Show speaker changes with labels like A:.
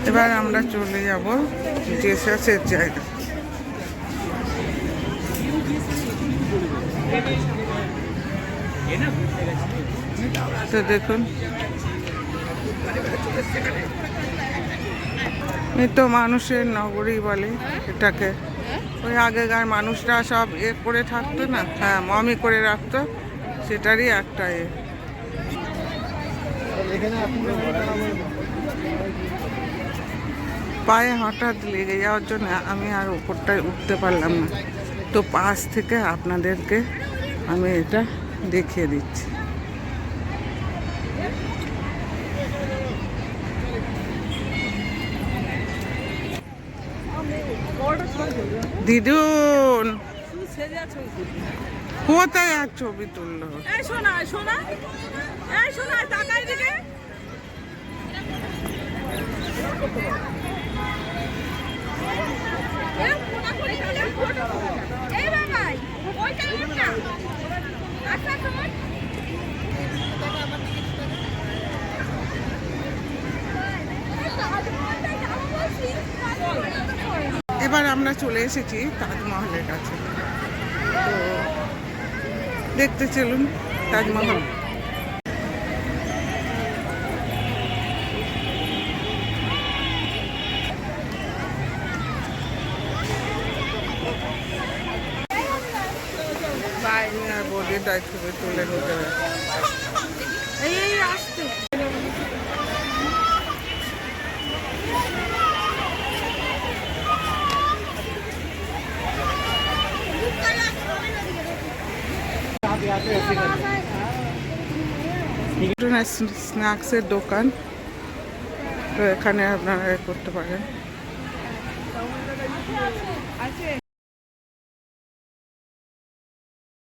A: এবার আমরা চলে যাব জেসাসের জায়গা। তো দেখুন, এই তো মানুষের নগরী বলে এটাকে। ওই আগেকার মানুষরা সব করে থাকতো না, হ্যাঁ, মমি করে রাখতো, সেটারই একটা পায়ে হঠাৎ লেগে যাওয়ার জন্য আমি আর উপরটায় উঠতে পারলাম না। তো পাশ থেকে আপনাদেরকে আমি এটা দেখিয়ে দিচ্ছি। দিদুন কোথায় আর ছবি তুললো? এবার আমরা চলে এসেছি তাজমহলের কাছে। তো দেখতে চলুন তাজমহল। বলে তাই ছবি তুলে নিতে হবে। এই আসতে স্ন্যাক্সের দোকান, তো এখানে আপনারা করতে পারেন।